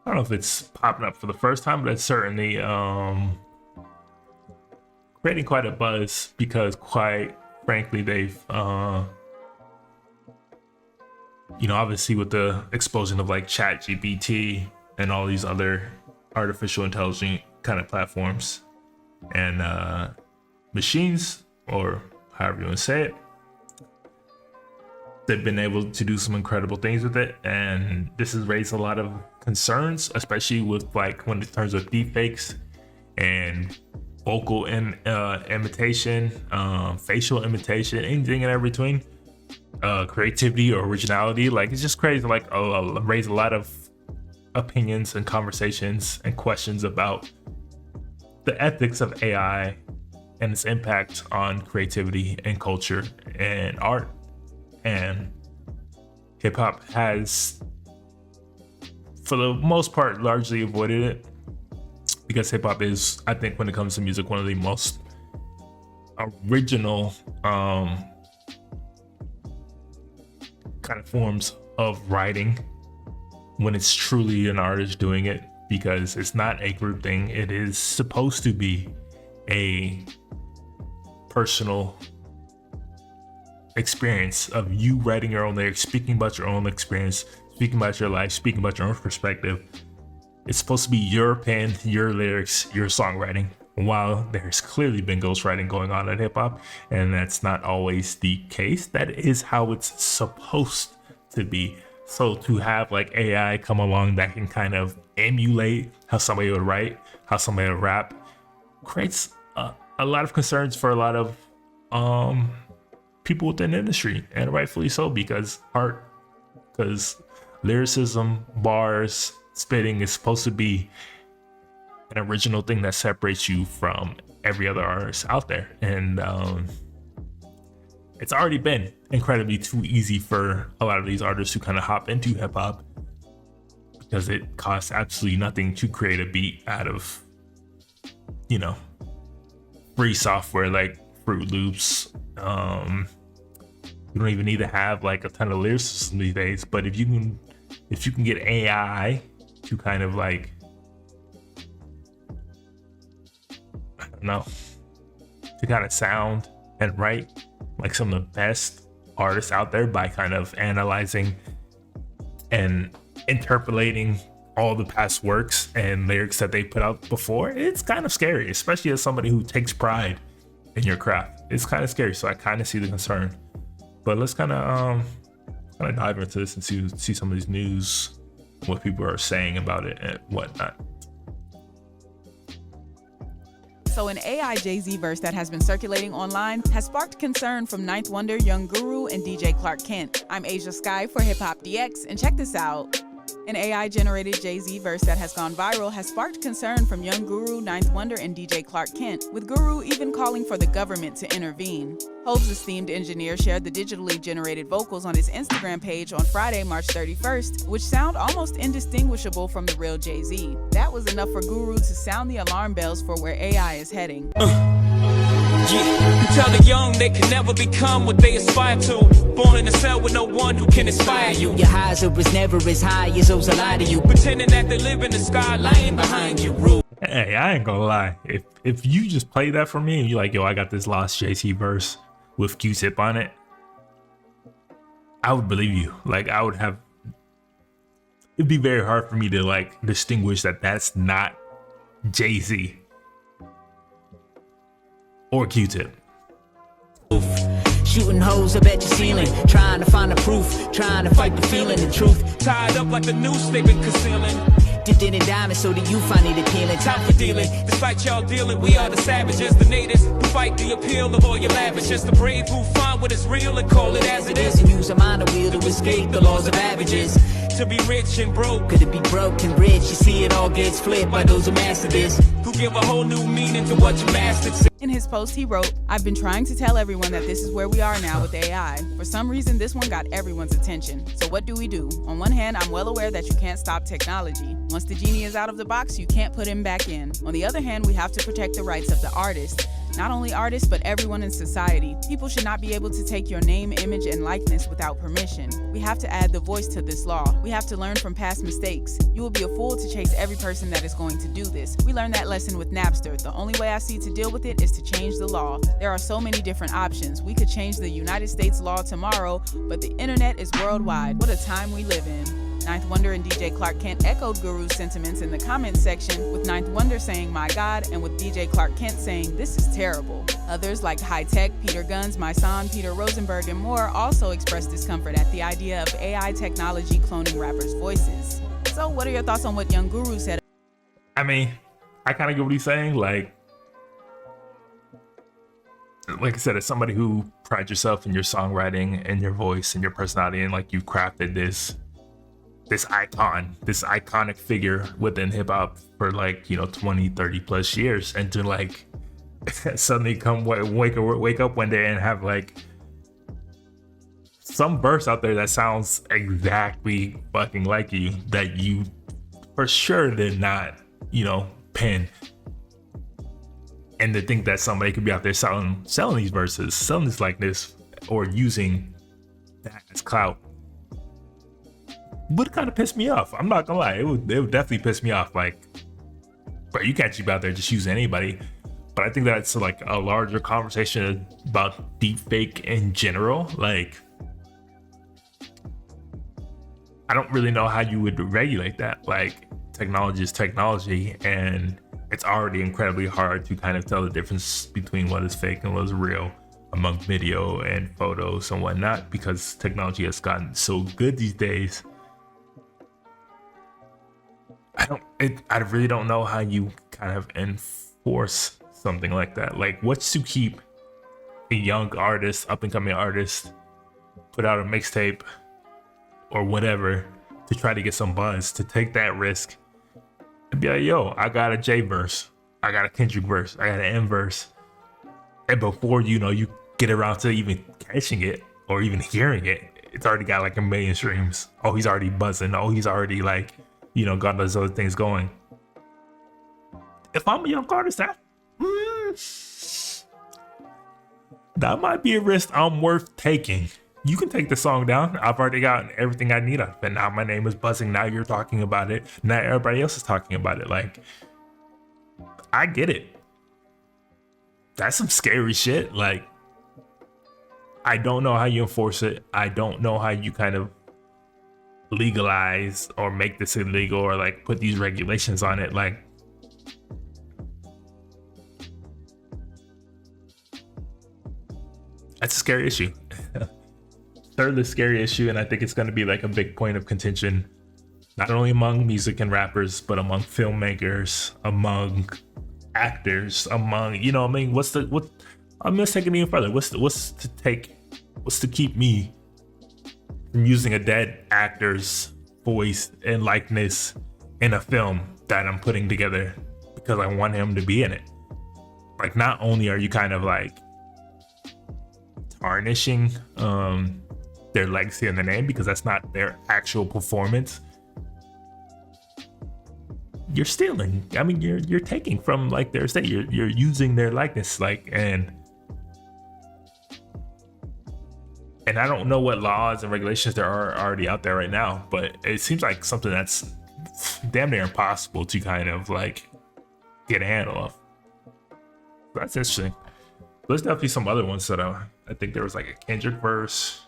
don't know if it's popping up for the first time, but it's certainly creating quite a buzz because, quite frankly, they've obviously with the explosion of like ChatGPT and all these other artificial intelligence kind of platforms and machines, or however you want to say it, they've been able to do some incredible things with it, and this has raised a lot of concerns, especially with like when it terms of deepfakes and vocal imitation, facial imitation, anything in between, creativity or originality. Like, it's just crazy. Like, raise a lot of opinions and conversations and questions about the ethics of AI and its impact on creativity and culture and art. And hip hop has, for the most part, largely avoided it, because hip hop is, I think, when it comes to music, one of the most original kind of forms of writing, when it's truly an artist doing it, because it's not a group thing. It is supposed to be a personal experience of you writing your own lyrics, speaking about your own experience, speaking about your life, speaking about your own perspective. It's supposed to be your pen, your lyrics, your songwriting. While there's clearly been ghostwriting going on in hip hop, and that's not always the case, that is how it's supposed to be. So to have like AI come along that can kind of emulate how somebody would write, how somebody would rap, creates a lot of concerns for a lot of people within the industry, and rightfully so, because lyricism, bars, spitting is supposed to be an original thing that separates you from every other artist out there. And it's already been incredibly too easy for a lot of these artists to kind of hop into hip hop, because it costs absolutely nothing to create a beat out of, free software like Fruit Loops. You don't even need to have like a ton of lyricism these days, but if you can get AI to kind of like, I don't know, to kind of sound and write like some of the best artists out there by kind of analyzing and interpolating all the past works and lyrics that they put out before, it's kind of scary, especially as somebody who takes pride in your craft. It's kind of scary, so I kind of see the concern. But let's kind of dive into this and see some of these news, what people are saying about it and whatnot. So an AI Jay-Z verse that has been circulating online has sparked concern from Ninth Wonder, Young Guru, and DJ Clark Kent. I'm Asia Sky for Hip Hop DX, and check this out. An AI-generated Jay-Z verse that has gone viral has sparked concern from Young Guru, Ninth Wonder, and DJ Clark Kent, with Guru even calling for the government to intervene. Hope's esteemed engineer shared the digitally generated vocals on his Instagram page on Friday, March 31st, which sound almost indistinguishable from the real Jay-Z. That was enough for Guru to sound the alarm bells for where AI is heading. Yeah, you tell the young they can never become what they aspire to. Born in a cell with no one who can inspire you. Your highs are never as high as those that lie to you. Pretending that they live in the sky, lying behind you. Rude. Hey, I ain't gonna lie. If you just play that for me and you're like, yo, I got this Lost JC verse with Q-Tip on it, I would believe you. Like, it'd be very hard for me to like distinguish that that's not Jay-Z or Q-Tip. Shooting holes up at your ceiling, trying to find the proof, trying to fight the feeling, the truth. Tied up like the noose they've been concealing. Dipped in a diamond so that you find it appealing. Time for dealing. Despite y'all dealing, we are the savages, the natives who fight the appeal of all your lavishes. The brave who find what is real and call it as it is. And use a mind wheel to escape the laws of averages. To be rich and broke, Could it be broke and rich? You see, it all gets flipped by those who master this. who give a whole new meaning to what you mastered. In In his post, he wrote, "I've been trying to tell everyone that this is where we are now with AI. For some reason, this one got everyone's attention. So what do we do? On one hand, I'm well aware that you can't stop technology. Once the genie is out of the box, you can't put him back in. On the other hand, we have to protect the rights of the artist. Not only artists, but everyone in society. People should not be able to take your name, image, and likeness without permission. We have to add the voice to this law. We have to learn from past mistakes. You will be a fool to chase every person that is going to do this. We learned that lesson with Napster. The only way I see to deal with it is to change the law. There are so many different options. We could change the United States law tomorrow, but the internet is worldwide. What a time we live in." Ninth Wonder and DJ Clark Kent echoed Guru's sentiments in the comments section, with Ninth Wonder saying, "My God," and with DJ Clark Kent saying, "This is terrible." Others like High Tech, Peter Guns, My Son, Peter Rosenberg, and more also expressed discomfort at the idea of AI technology cloning rappers' voices. So what are your thoughts on what Young Guru said? I mean, I kind of get what he's saying. Like I said, as somebody who prides yourself in your songwriting and your voice and your personality, and like you crafted this icon, this iconic figure within hip hop for 20, 30 plus years, and to like suddenly come wake up one day and have like some verse out there that sounds exactly fucking like you, that you for sure did not, pen. And to think that somebody could be out there selling these verses, selling this likeness, or using that as clout would kind of piss me off. I'm not gonna lie, it would definitely piss me off. Like, but you can't keep out there just using anybody. But I think that's like a larger conversation about deepfake in general. Like, I don't really know how you would regulate that. Like, technology is technology, and it's already incredibly hard to kind of tell the difference between what is fake and what is real among video and photos and whatnot, because technology has gotten so good these days. I really don't know how you kind of enforce something like that. Like, what's to keep a young artist, up and coming artist, put out a mixtape or whatever to try to get some buzz, to take that risk and be like, yo, I got a J verse, I got a Kendrick verse, I got an M verse, and before you get around to even catching it or even hearing it, it's already got like 1 million streams. Oh, he's already buzzing. Oh, he's already like, got those other things going. If I'm a young artist, that might be a risk I'm worth taking. You can take the song down. I've already gotten everything I need out of it. Now my name is buzzing. Now you're talking about it. Now everybody else is talking about it. Like, I get it. That's some scary shit. Like, I don't know how you enforce it. I don't know how you kind of legalize or make this illegal or like put these regulations on it. Like, that's a scary issue. Thirdly, scary issue, and I think it's going to be like a big point of contention, not only among music and rappers, but among filmmakers, among actors, among, I'm just taking it even further. What's to keep me from using a dead actor's voice and likeness in a film that I'm putting together because I want him to be in it? Like, not only are you kind of like tarnishing their legacy and their name because that's not their actual performance, you're stealing. I mean, you're taking from like their estate. You're using their likeness, like, and I don't know what laws and regulations there are already out there right now, but it seems like something that's damn near impossible to kind of like get a handle of. That's interesting. There's definitely some other ones that I think there was like a Kendrick verse.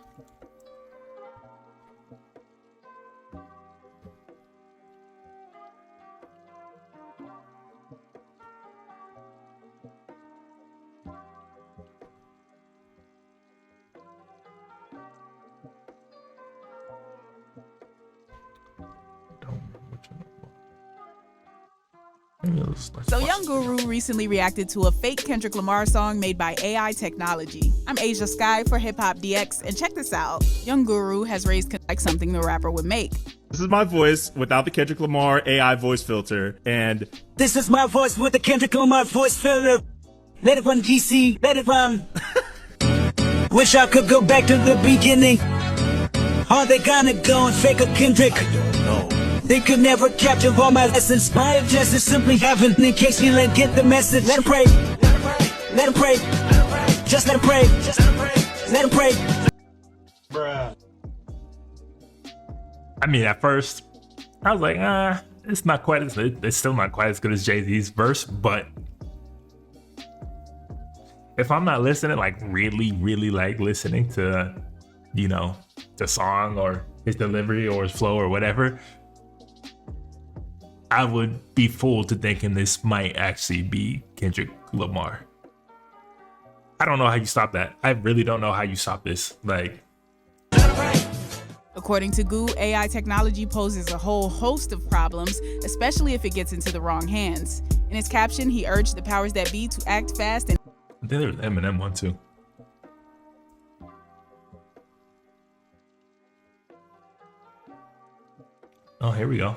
So Young Guru recently reacted to a fake Kendrick Lamar song made by AI technology. I'm Asia Sky for Hip Hop DX, and check this out. Young Guru has raised like something the rapper would make. This is my voice without the Kendrick Lamar AI voice filter, and this is my voice with the Kendrick Lamar voice filter. Let it run, GC, let it run. Wish I could go back to the beginning. Are they gonna go and fake a Kendrick? They could never capture all my lessons. My objective is simply having, in case you let get the message. Let him pray. Let him pray. Just let him pray. Let him pray. Bruh. I mean, at first, I was like, it's not quite as it's still not quite as good as Jay-Z's verse, but if I'm not listening, like really like listening to, you know, the song or his delivery or his flow or whatever, I would be fooled to thinking this might actually be Kendrick Lamar. I don't know how you stop that. I really don't know how you stop this. Like, According to Goo, AI technology poses a whole host of problems, especially if it gets into the wrong hands. In his caption, he urged the powers that be to act fast and I think there's Eminem one too. Oh, here we go.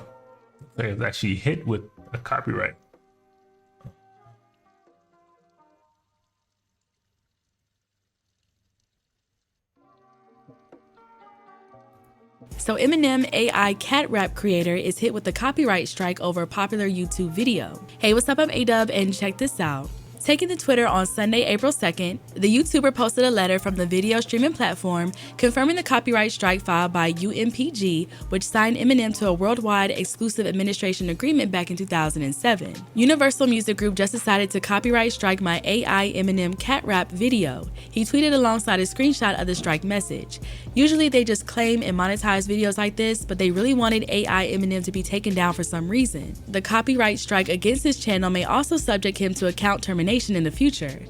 It was actually hit with a copyright. So Eminem, AI cat rap creator, is hit with a copyright strike over a popular YouTube video. Hey, what's up? I'm A-Dub, and check this out. Taking to Twitter on Sunday, April 2nd, the YouTuber posted a letter from the video streaming platform confirming the copyright strike filed by UMPG, which signed Eminem to a worldwide exclusive administration agreement back in 2007. Universal Music Group just decided to copyright strike my AI Eminem cat rap video. He tweeted alongside a screenshot of the strike message. Usually they just claim and monetize videos like this, but they really wanted AI Eminem to be taken down for some reason. The copyright strike against his channel may also subject him to account termination in the future.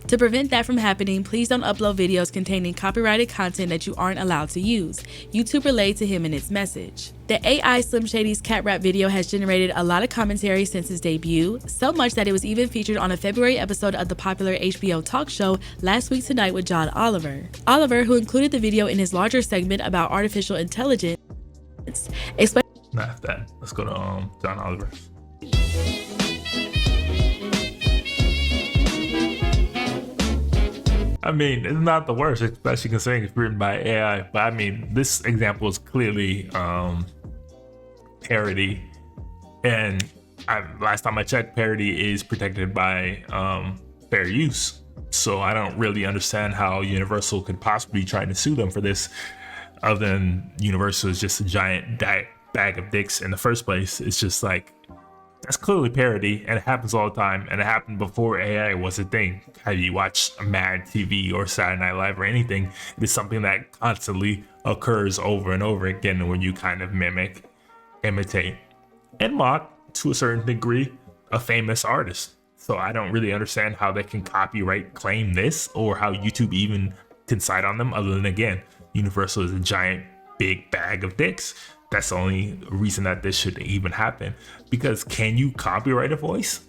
To prevent that from happening, please don't upload videos containing copyrighted content that you aren't allowed to use, YouTube relayed to him in its message. The AI Slim Shady's cat rap video has generated a lot of commentary since its debut, so much that it was even featured on a February episode of the popular HBO talk show Last Week Tonight with John Oliver. Oliver, who included the video in his larger segment about artificial intelligence, explained. Not that. Let's go to John Oliver. I mean, it's not the worst, especially considering it's written by AI. But I mean, this example is clearly parody, and last time I checked, parody is protected by fair use. So I don't really understand how Universal could possibly try to sue them for this, other than Universal is just a giant bag of dicks in the first place. It's just like, that's clearly parody, and it happens all the time, and it happened before AI was a thing. Have you watched Mad TV or Saturday Night Live or anything? It is something that constantly occurs over and over again when you kind of mimic, imitate, and mock, to a certain degree, a famous artist. So I don't really understand how they can copyright claim this, or how YouTube even can cite on them, other than, again, Universal is a giant big bag of dicks. That's the only reason that this should even happen. Because can you copyright a voice?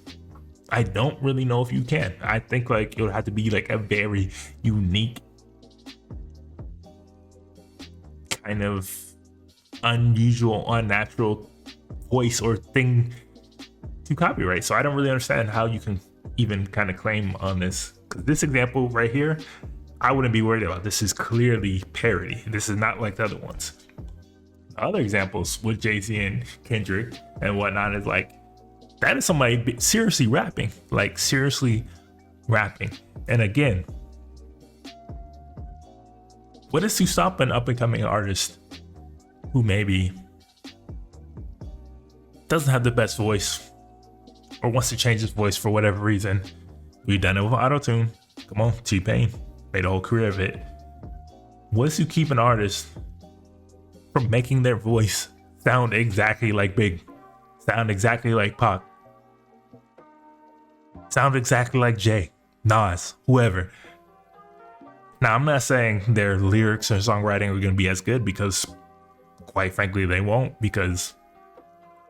I don't really know if you can. I think like it would have to be like a very unique kind of unusual, unnatural voice or thing to copyright. So I don't really understand how you can even kind of claim on this. 'Cause this example right here, I wouldn't be worried about. This is clearly parody. This is not like the other ones. Other examples with Jay-Z and Kendrick and whatnot is like, that is somebody seriously rapping, like seriously rapping. And again, what is to stop an up and coming artist who maybe doesn't have the best voice or wants to change his voice for whatever reason? We've done it with auto-tune. Come on, T-Pain made a whole career of it. What is to keep an artist from making their voice sound exactly like Big, sound exactly like Pac, sound exactly like Jay, Nas, whoever? Now, I'm not saying their lyrics or songwriting are going to be as good, because quite frankly, they won't, because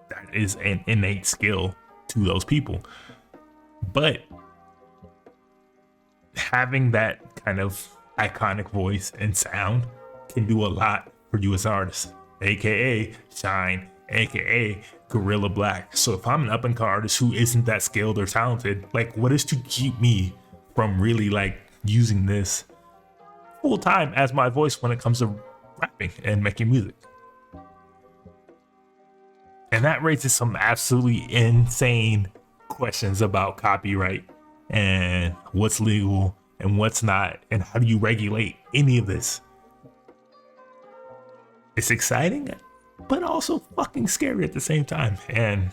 that is an innate skill to those people. But having that kind of iconic voice and sound can do a lot for you as an artist, aka Shine, aka Gorilla Black. So if I'm an up and coming artist who isn't that skilled or talented, like, what is to keep me from really like using this full time as my voice when it comes to rapping and making music. And that raises some absolutely insane questions about copyright and what's legal and what's not, and how do you regulate any of this? It's exciting, but also fucking scary at the same time. And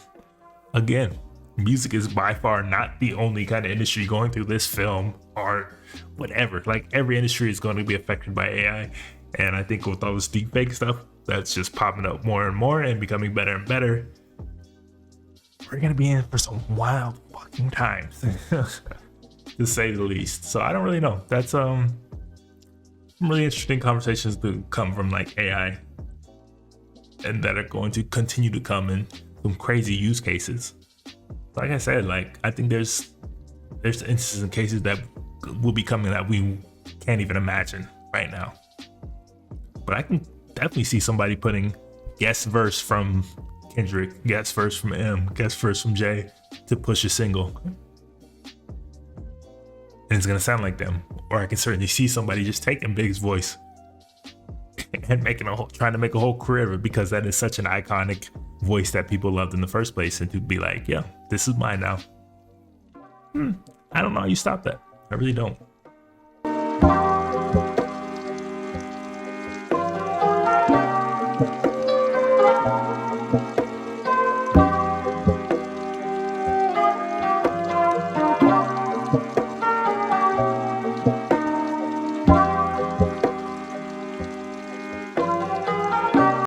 again, music is by far not the only kind of industry going through this. Film, art, whatever. Like every industry is going to be affected by AI. And I think with all this deepfake stuff that's just popping up more and more and becoming better and better, we're going to be in for some wild fucking times, to say the least. So I don't really know. That's some really interesting conversations to come from like AI, and that are going to continue to come in some crazy use cases. Like I said, like I think there's instances and cases that will be coming that we can't even imagine right now. But I can definitely see somebody putting guest verse from Kendrick, guest verse from M, guest verse from Jay to push a single, and it's gonna sound like them. Or I can certainly see somebody just taking Big's voice and trying to make a whole career of it, because that is such an iconic voice that people loved in the first place, and to be like, yeah, this is mine now. I don't know how you stop that. I really don't.